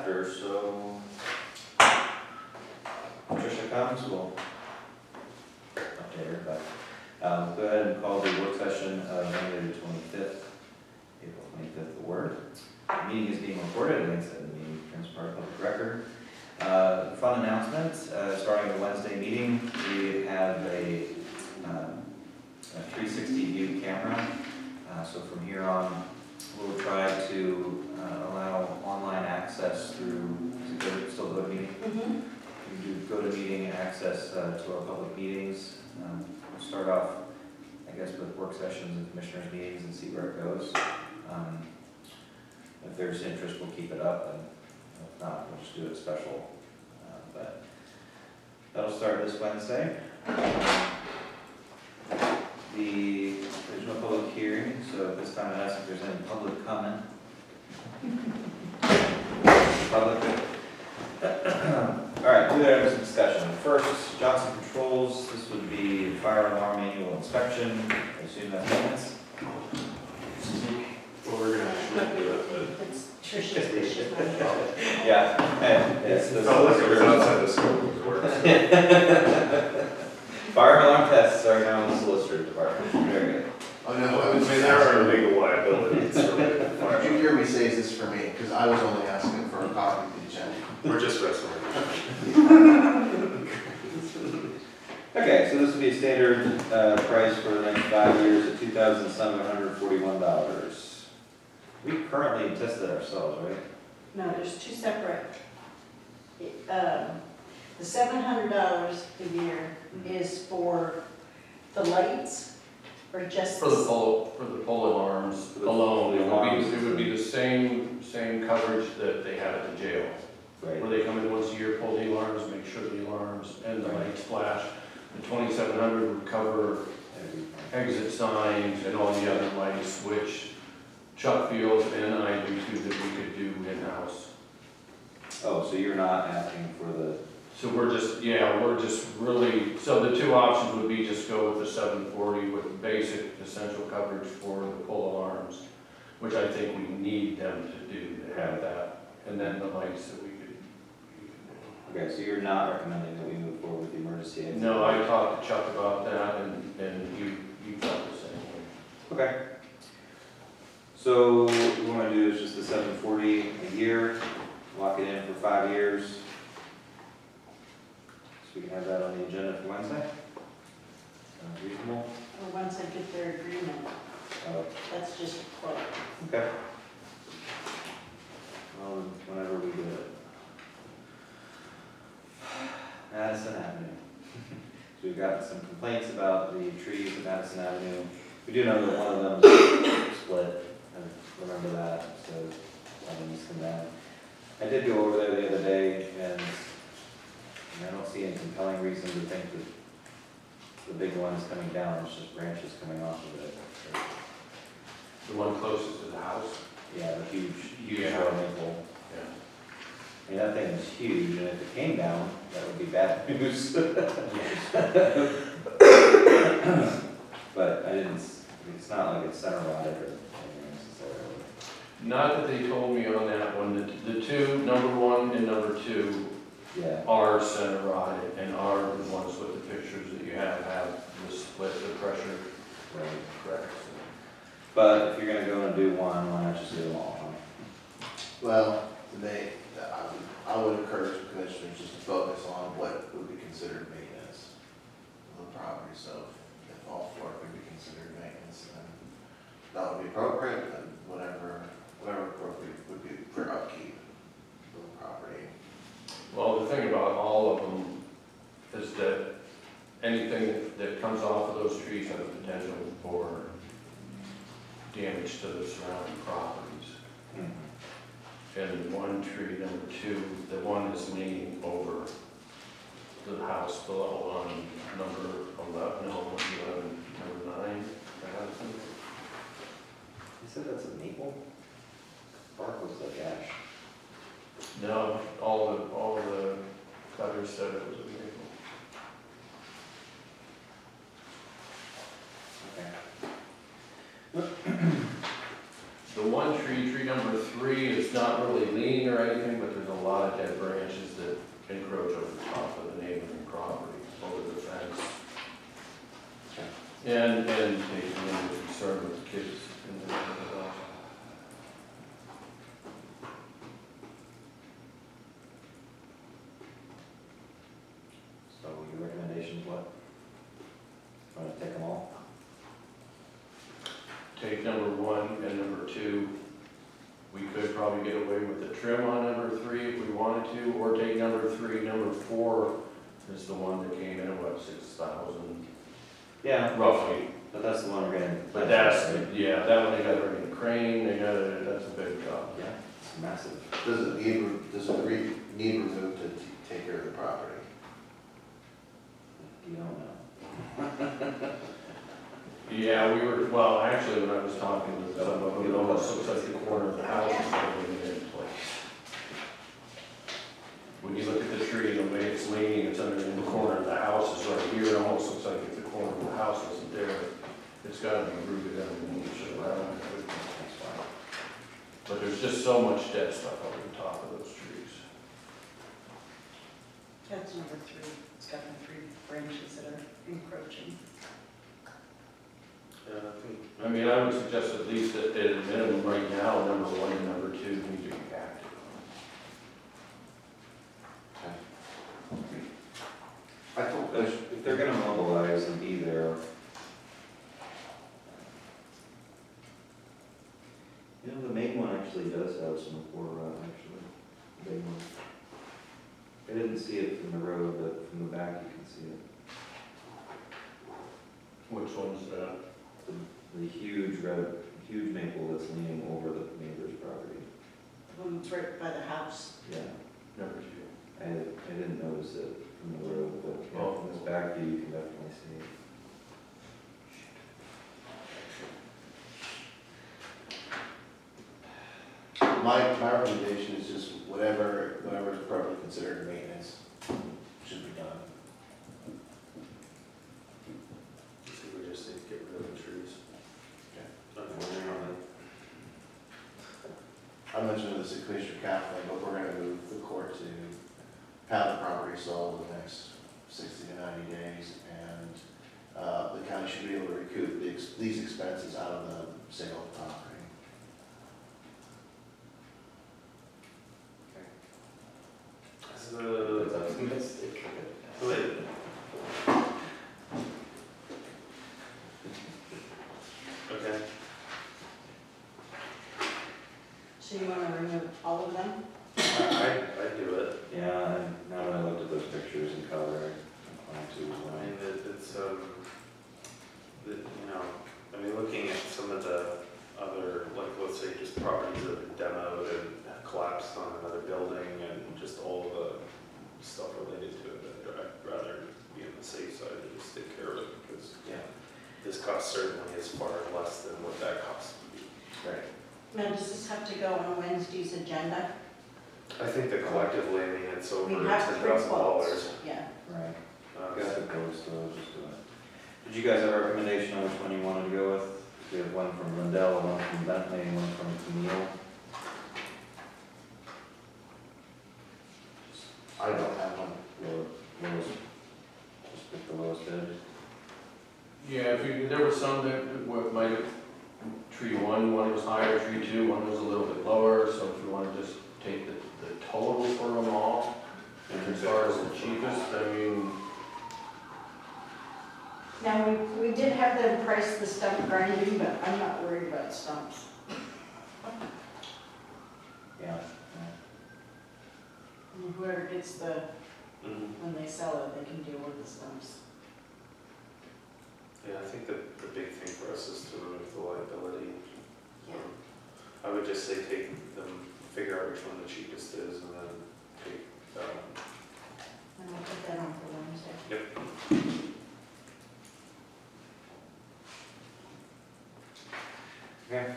Chapter. So, Patricia comes, we'll update her, but go ahead and call the work session of Monday the 25th, April 25th, the word. The meeting is being recorded, and it's in the meeting becomes part of public record. Fun announcement, starting the Wednesday meeting, we have a 360 view camera. So from here on, we'll try to allow online access through, still go to meeting? Mm-hmm. You do go to meeting and access to our public meetings. We'll start off, I guess, with work sessions and commissioners meetings and see where it goes. If there's interest, we'll keep it up, and if not, we'll just do it special. But that'll start this Wednesday. There's no public hearing, so at this time I ask if there's any public comment. Public. Alright, two items of discussion. First, Johnson Controls. This would be fire alarm annual inspection. I assume that's minutes. Well, we're going to do that, but It's Tricia's yeah, and it's the solicitor's outside the scope of work. Fire alarm tests are now in the solicitor's department. Very good. Oh no, I I was mean, there are legal liabilities related to Did fire. you hear me say is this for me? Because I was only asking for a copy of the agenda. We're just wrestling. Okay, so this would be a standard price for the next 5 years at $2,741. We currently tested ourselves, right? No, there's two separate. The $700 a year is for the lights, or just For the pole alarms alone, it would be the same coverage that they have at the jail. Right. Where they come in once a year, pull the alarms, make sure the alarms and the lights flash. The 2,700 would cover exit signs and all the other lights, which Chuck feels and I do too, that we could do in-house. Oh, so you're not asking for the... So we're just really, so the two options would be just go with the 740 with basic essential coverage for the pole alarms, which I think we need them to do, to have that, and then the lights that we could do. Okay, so you're not recommending that we move forward with the emergency exit? No, I talked to Chuck about that, and you felt the same way. Okay. So what we want to do is just the $740 a year, lock it in for 5 years. So we can have that on the agenda for Wednesday. Sounds reasonable? or once I get their agreement. That's just a quote. Okay. Well, whenever we do it. Madison Avenue. So we've got some complaints about the trees at Madison Avenue. We do know that one of them is split. I remember that, so I'm used to that. I did go over there the other day, and I don't see any compelling reason to think that the big one is coming down. It's just branches coming off of it. The one closest to the house? Yeah, the huge Yeah. maple. Yeah. I mean, that thing is huge, and if it came down, that would be bad news. But I didn't, it's not like it's center rotted or anything necessarily. Not that they told me on that one. The two, number one and number two, Yeah. are center rotted and are the ones with the pictures that you have the split, the pressure Right. correct. But if you're gonna go and do one, why not just do them all, huh? Well, I would encourage the commissioners just to focus on what would be considered maintenance of the property. So if all four could be considered maintenance, then that would be appropriate, and whatever appropriate would be for upkeep of the property. Well, the thing about all of them is that anything that comes off of those trees has the potential for damage to the surrounding properties. Mm-hmm. And one tree, number two, the one is leaning over the house below on number 11, number 9, Madison. You said that's a maple? Bark looks like ash. No, all the cutters said it was a maple. Okay. The one tree number 3, is not really leaning or anything, but there's a lot of dead branches that encroach over the top of the neighboring property, over the fence. And taking into concern with the kids in the neighborhood also. So your recommendations, what? Want to take them all? Take number 1 and number 2. We could probably get away with the trim on number 3 if we wanted to, or take number 3. Number 4 is the one that came in at what, 6,000 Yeah, roughly. but that's the one we're gonna. But that's, yeah, that one they gotta bring a crane, that's a big job. Yeah, it's massive. Does it need removed to take care of the property? You don't know. Yeah, well, actually, when I was talking with some of them, it almost looks like the corner of the house is going in place. When you look at the tree, the way it's leaning, it's under in the corner of the house is right here, it almost looks like if the corner of the house wasn't there, it's gotta be rooted underneath, so I don't know. That's fine. But there's just so much dead stuff over the top of those trees. That's number 3. It's got the 3 branches that are encroaching. I mean, I would suggest at least at a minimum right now, number 1 and number 2 need to be active. I thought if they're gonna mobilize and be there. You know, the main one actually does have some poor rot, actually. The big one. I didn't see it from the road, but from the back you can see it. Which one's that? The huge maple that's leaning over the neighbor's property. The one that's right by the house. Yeah, Number 2. I didn't notice it from the road, but yeah, from this back view, you can definitely see it. My recommendation is just whatever is appropriately considered maintenance should be done. I think we just need to get rid of the trees. I mentioned this at Commissioner Kaplan, but we're gonna move the court to have the property sold in the next 60 to 90 days, and the county should be able to recoup these expenses out of the sale of the property. It's optimistic. Wait. Okay. So you want to remove all of them? I do it. Yeah, now that I looked at those pictures in color, I'm inclined to as I well. mean, it's, you know, I mean, looking at some of the other, like, let's say just properties that have been demoed and collapsed on another building and just all the stuff related to it, I'd rather be on the safe side and just take care of it, because Yeah. this cost certainly is far less than what that cost would be. Right. Now, does this have to go on Wednesday's agenda? I think that collectively, I mean, it's over We have 3 $10,000. quotes. Yeah. Right. Got the post, so I'll just do it. Did you guys have a recommendation on which one you wanted to go with? We have one from Lindell, one from Bentley, and one from Camille. I don't have one. Lowest, just pick the lowest bid. Yeah, there were some that were, like, tree 1 was higher, tree 2 was a little bit lower, so if you want to just take the total for them all, and as far as the cheapest, I mean, Now, we did have them price the stump grinding, but I'm not worried about stumps. Yeah. And whoever gets the, Mhm. when they sell it, they can deal with the stumps. Yeah, I think the big thing for us is to remove the liability. Yeah. I would just say take them, figure out which one the cheapest is, and then take that one. And I'll put that on for Wednesday. Yep. Okay.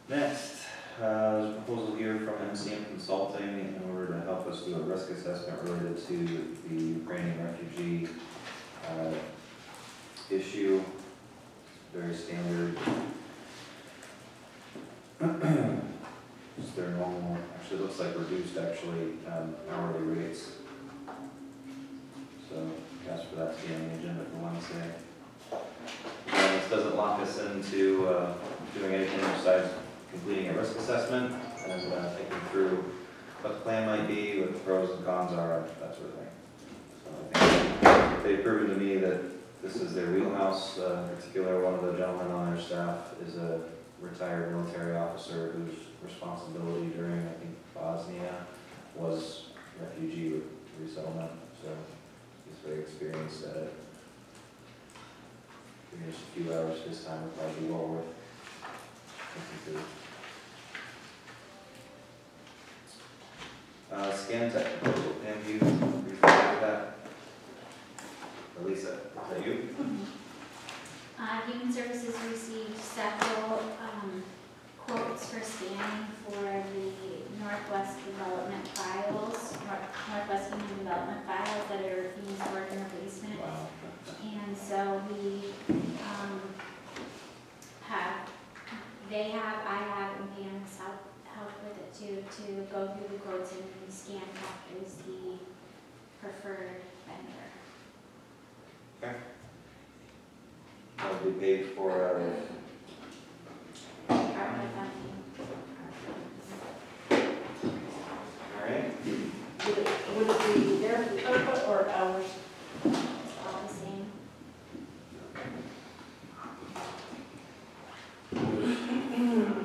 Next, there's a proposal here from MCM Consulting in order to help us do a risk assessment related to the Ukrainian refugee issue. very standard. Just their normal, actually looks like reduced hourly rates. So ask for that to be on the agenda for Wednesday. And this doesn't lock us into doing anything besides completing a risk assessment and thinking through what the plan might be, what the pros and cons are, that sort of thing. So I think they've proven to me that this is their wheelhouse. In particular, one of the gentlemen on their staff is a retired military officer whose responsibility during, I think, Bosnia was refugee resettlement. So he's very experienced at it. Maybe just a few hours this time would probably be well worth thinking through. Scantek proposal, Pam, you referred to that? Or Lisa, is that you? Human Services received several quotes for scanning for the Northwest Development files, Northwest Human Development files that are being stored in the basement. Wow. And so we I have, and Pam has helped with it too, to go through the quotes, and Scantek is the preferred vendor. Okay. That'll be paid for out of Department of Funding. all right. Would it be their throughput or ours? All the same.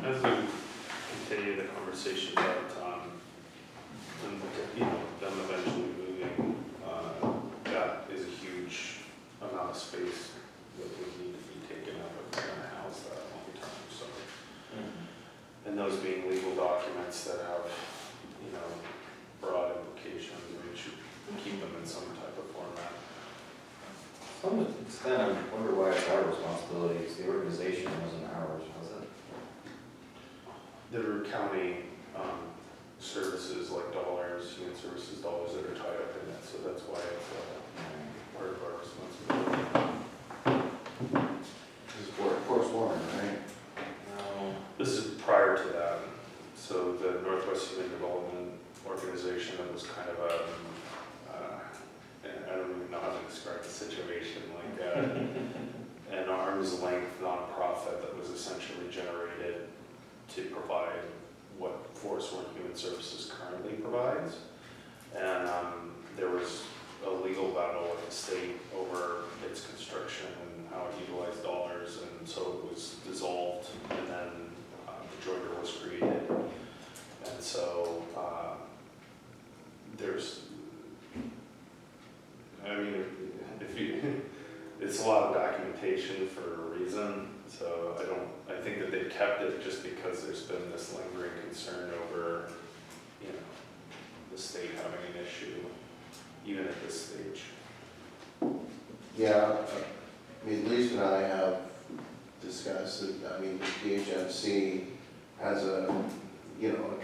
As we continue the conversation about, them eventually moving, that is a huge amount of space that would need to be taken up if we're gonna house that long time, so. And those being legal documents that have, broad implications, we should keep them in some type of format. Some extent, I wonder why it's our responsibility, because the organization wasn't ours, was it? There are county services like dollars, human services dollars that are tied up in it, so that's why it's part of our responsibility. This is Forest Warren, right? No. This is prior to that. So the Northwest Human Development Organization, that was kind of a, I don't even know how to describe the situation, like an arm's length nonprofit that was essentially generated to provide what Forest Warren Human Services currently provides. And there was a legal battle with the state over its construction and how it utilized dollars, and so it was dissolved, and then the joiner was created. And so it's a lot of documentation for a reason, so I think that they've kept it just because there's been this lingering concern over, the state having an issue, even at this stage. Yeah, Lisa and I have discussed it. The DHMC has a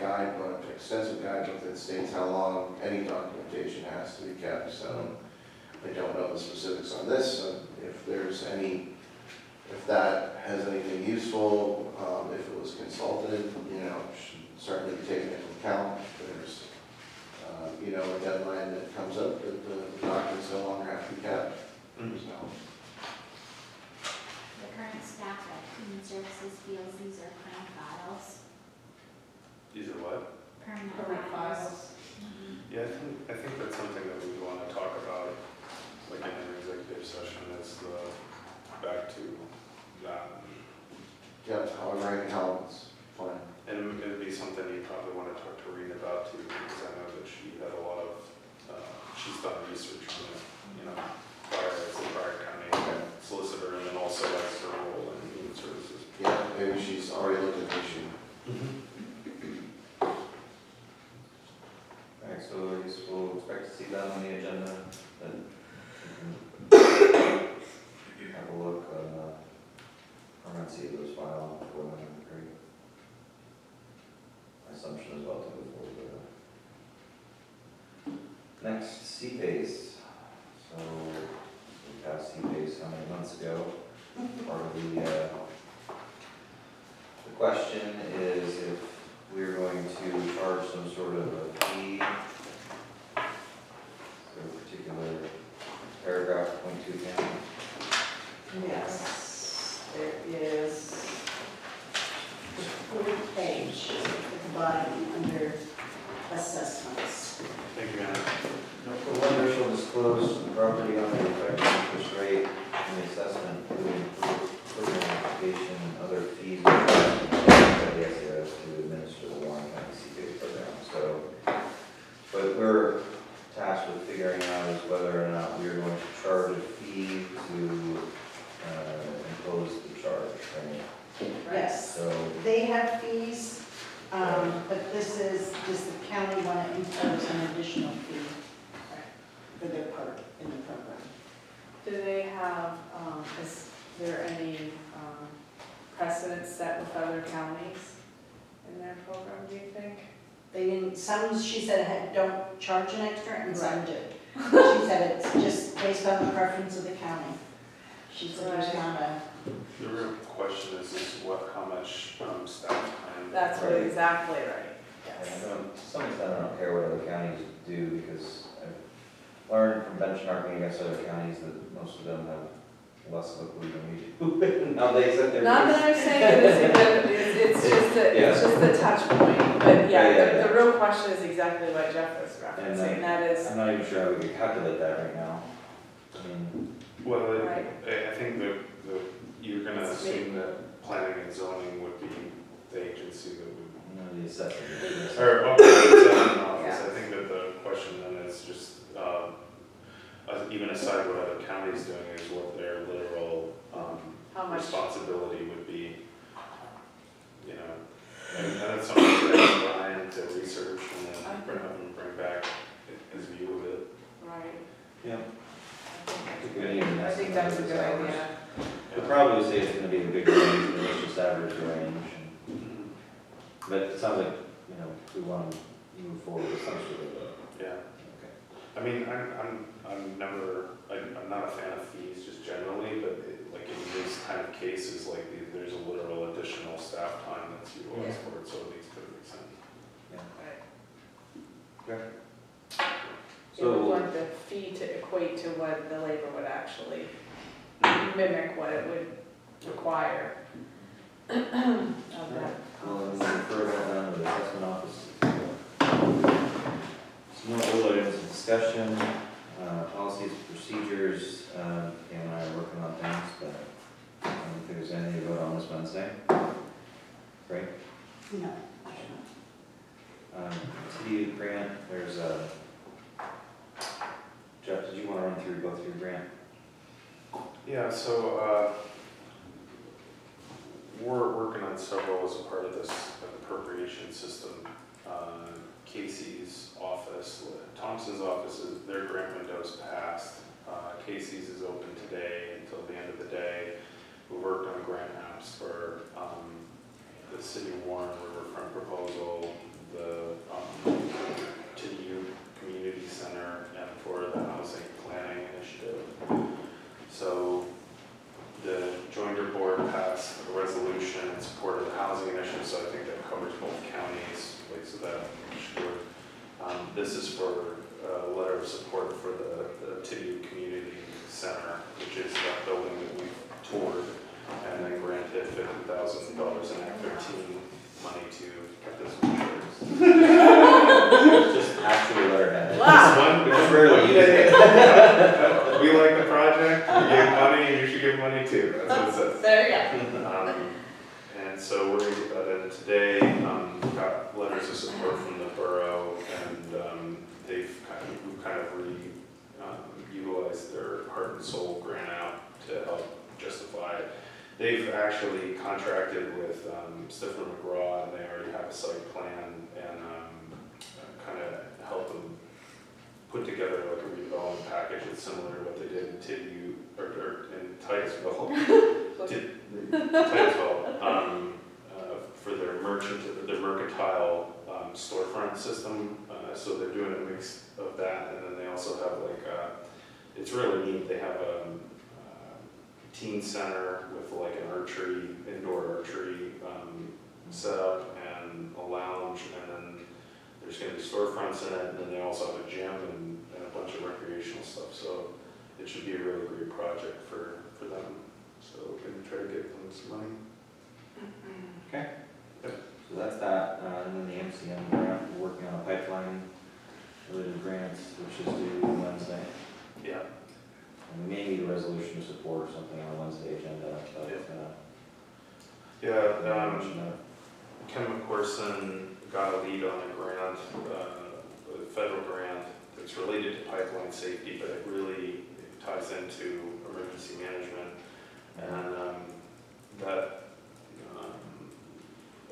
guidebook, extensive guidebook that states how long any documentation has to be kept, so I don't know the specifics on this, so if that has anything useful, if it was consulted, should certainly be taken into account. There's, a deadline that comes up that the documents no longer have to be kept. Mm-hmm. So, The current staff at Human Services feels these are permanent files. These are what? Permanent files. Mhm. Yeah, I think that's something that we want to talk about, like in an executive session, is back to that. yeah, however I can help, it's fine. And it would be something you probably want to talk to Rena about too, because I know that she had a lot of, she's done research on it, prior as a prior county solicitor, and then also as her role in human services. Yeah, maybe she's already looked at the issue. Alright, so I guess we'll expect to see that on the agenda, then we can have a look on, permanency of those files before then, great. My assumption as well to move forward with it. Next, CPACE. So, we passed CPACE how many months ago? Part of the, question is if we're going to charge some sort of a fee for a particular paragraph, point 2 10. Yes, there is the fourth page at the bottom under assessments. Thank you, Madam. The lender shall disclose the property owner effective interest rate and the assessment, including program application and other fees and costs to administer the Warren County CPA program. So, but we're tasked with figuring out is whether or not we are going to charge a fee to impose the charge, right? Yes, So, they have fees, but does the county want to impose an additional fee for their part in the program? Do they have, is there any precedent set with other counties in their program, do you think? They didn't, some, she said, don't charge an extra, and some do. She said it's just based on the preference of the county. She said there's Right. not a, The real question is how much staff time? That's Right. exactly right, and yes. I don't, to some extent, I don't care what other counties do because I've learned from benchmarking against other counties that most of them have less liquidity than we do. Nowadays, that they're. Not that I'm saying that it's just a touch point, but Yeah. the real question is exactly what Jeff was And, referencing, that is, I'm not even sure how we could calculate that right now. I mean, Well, Right. I think you're gonna assume that planning and zoning would be the agency that would, you know, the assessment. or zoning office. I think that the question then is just, even aside what other counties doing is what their literal, how much, responsibility would be, you know. And that's something to ask Brian to research and then bring back his view of it. right? Yeah. I think that's a good idea. We'll probably say it's gonna be a big range, but it's just average range. Mhm. But it sounds like, you know, we want to move forward with some sort of a, Yeah. okay. I mean, I'm not a fan of fees just generally, but like in these kind of cases, like there's a literal additional staff time that's utilized for it, so it makes perfect sense. Right. Okay. You would So, want the fee to equate to what the labor would actually mimic what it would require. of that. we'll refer that down to the assessment office. Some more old items of discussion, policies, procedures, Dan and I are working on things, but I don't think there's anything to vote on this Wednesday. Right? no. City grant, there's a, Jeff, did you want to run through, go through your grant? Yeah, so we're working on several as a part of this appropriation system. Casey's office, Thompson's office, their grant window's passed. Casey's is open today until the end of the day. We worked on grant apps for the City of Warren Riverfront proposal, the TDU Community Center, and for the Housing Planning Initiative. So the Joinder Board passed a resolution in support of the housing initiative, so I think that covers both counties, like, so that should work. This is for a letter of support for the TDU Community Center, which is that building that we've toured, and then granted $50,000 in Act 13 money to get this insurance. Just actually letterhead. Wow. It's rarely used. We like the project, we gave money, and you should give money too, that's what it says. There you go. And so we're going to get that in today. We've got letters of support from the borough, and we've kind of utilized their heart and soul grant out to help justify it. They've actually contracted with Stifler McGraw, and they already have a site plan, and kind of help them put together like a redevelopment package that's similar to what they did in TDU or in Titusville. Titusville, for their mercantile storefront system. So they're doing a mix of that, and then they also have like it's really neat. They have a teen center with like an archery, indoor archery set up and a lounge, and then there's gonna be storefronts in it, and then they also have a gym and a bunch of recreational stuff, so it should be a really great project for them. So we're gonna try to get them some money. Okay. So that's that, and then the MCM grant, we're working on a pipeline related grants, which is due Wednesday. Yeah. And we may need a resolution of support or something on Wednesday agenda, but, Ken McCorson got a lead on a grant, a federal grant that's related to pipeline safety, but it really ties into emergency management. And that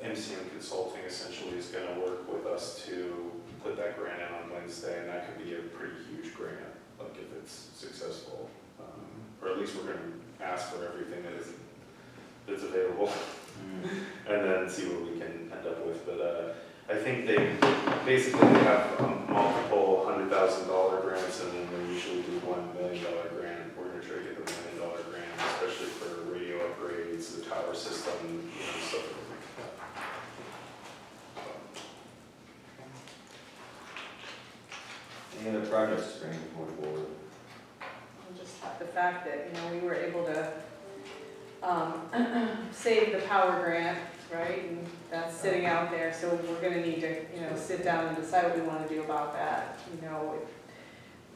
MCM Consulting essentially is going to work with us to put that grant in on Wednesday, and that could be a pretty huge grant, like if it's successful. Or at least we're going to ask for everything that's available. And then see what we can end up with. But I think they have multiple $100,000 grants, and then they usually do $1 million grant. We're going to try to get the $1 million grant, especially for radio upgrades, the tower system, stuff like that. Any other projects to bring forward? Just the fact that, we were able to save the power grant, right? And that's sitting out there, so we're gonna need to, sit down and decide what we wanna do about that,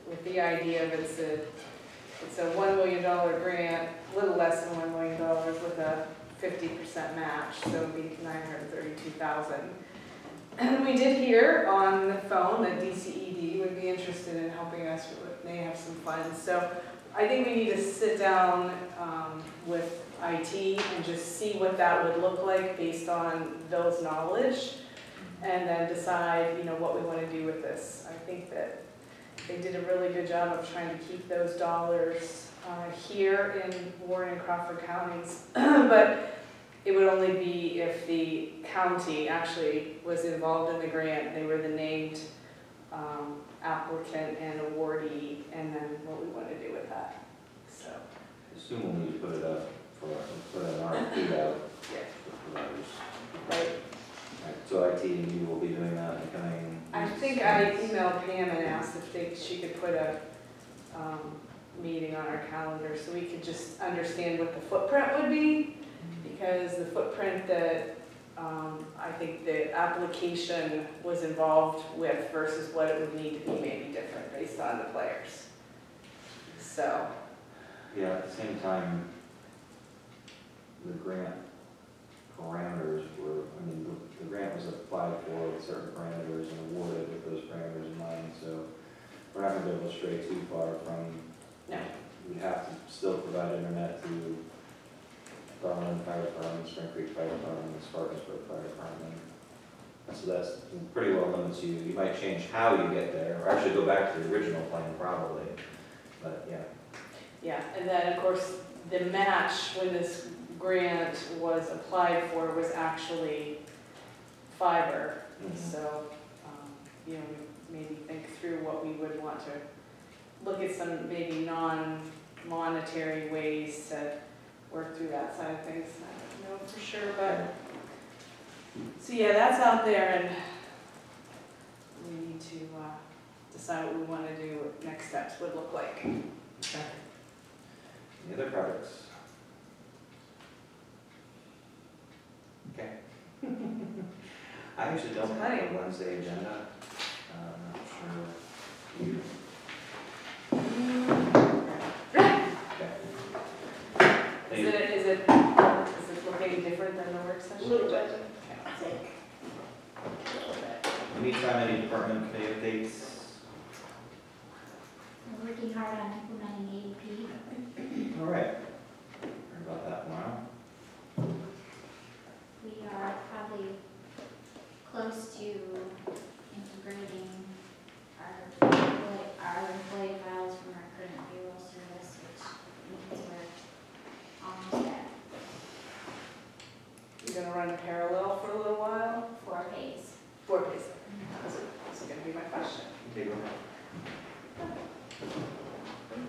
with the idea that it's a $1 million grant, a little less than $1 million with a 50% match, so it'd be $932,000. And we did hear on the phone that DCED would be interested in helping us, they have some funds. So I think we need to sit down with IT and just see what that would look like based on those knowledge, and then decide, what we want to do with this. I think that they did a really good job of trying to keep those dollars here in Warren and Crawford counties, but it would only be if the county actually was involved in the grant. They were the named applicant and awardee, and then what we want to do with that. So, I assume we'll need to put it up put an RFP out yeah. for providers. Right. Right, so IT and you will be doing that in the coming. I think I emailed Pam and asked if she could put a meeting on our calendar so we could just understand what the footprint would be, because the footprint that I think the application was involved with versus what it would need to be may be different based on the players. So. Yeah, at the same time, the grant parameters were, the grant was applied for with certain parameters and awarded with those parameters in mind, so we're not going to be able to stray too far from. No. We'd have to still provide internet to Garland Fire Department, Spring Creek Fire Department, Spartanburg Fire Department. So that's pretty well limits you. You might change how you get there, or actually go back to the original plan probably, but yeah. Yeah, and then of course the match when this grant was applied for was actually fiber. So, maybe think through what we would want to look at, some maybe non-monetary ways to work through that side of things. I don't know for sure, but so yeah, that's out there, and we need to decide what we want to do, what next steps would look like. Okay. Any other projects? Okay. I actually don't have a Wednesday agenda. I'm not sure you. Okay. Is it looking different than the work session? A little bit. Anytime any department committee updates? We're working hard on implementing ADP. All right. Heard about that tomorrow. We are probably close to integrating our employee files from our current payroll service, which means we're almost at You're going to run parallel for a little while? 4 pays. 4 days. That's going to be my question. Okay, go ahead.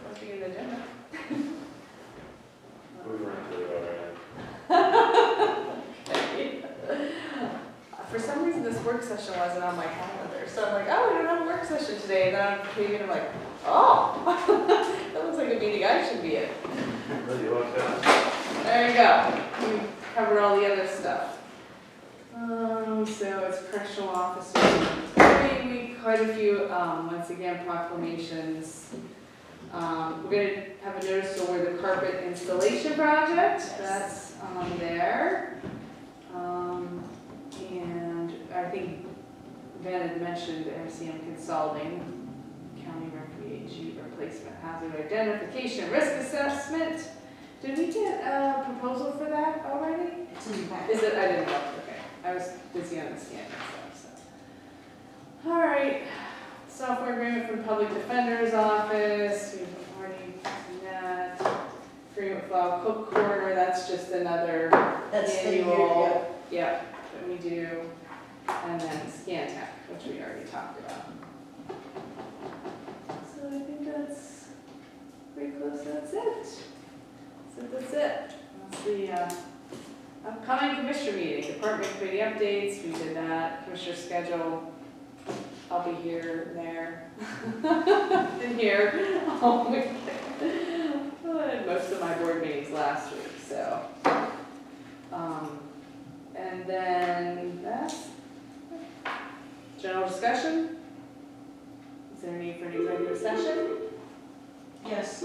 Must be in the agenda. We were really all right. work session wasn't on my calendar. So I'm like, oh, we don't have a work session today. And then I'm caving and I'm like, oh, that looks like a meeting I should be in. Really, you want that? There you go. We covered all the other stuff. So it's correctional officers. We quite a few, once again, proclamations. We're gonna have a notice for the carpet installation project. That's on there. And I think Ben had mentioned MCM Consulting, County Refugee Replacement Hazard Identification Risk Assessment. Did we get a proposal for that already? It's in the packet. Is it? I didn't know. Okay. I was busy on the scan stuff, so. All right. Software agreement from Public Defender's Office. We've already seen that. Agreement with Cook Corner. That's just another That's the year, annual. Yeah, that we do. And then Scantek, which we already talked about. So I think that's pretty close. That's it. That's it. That's the upcoming commissioner meeting, department committee updates. We did that. Commissioner schedule. I'll be here and there. And here all week. I had most of my board meetings last week, so. And then that's general discussion. Is there a need for an executive session? Yes.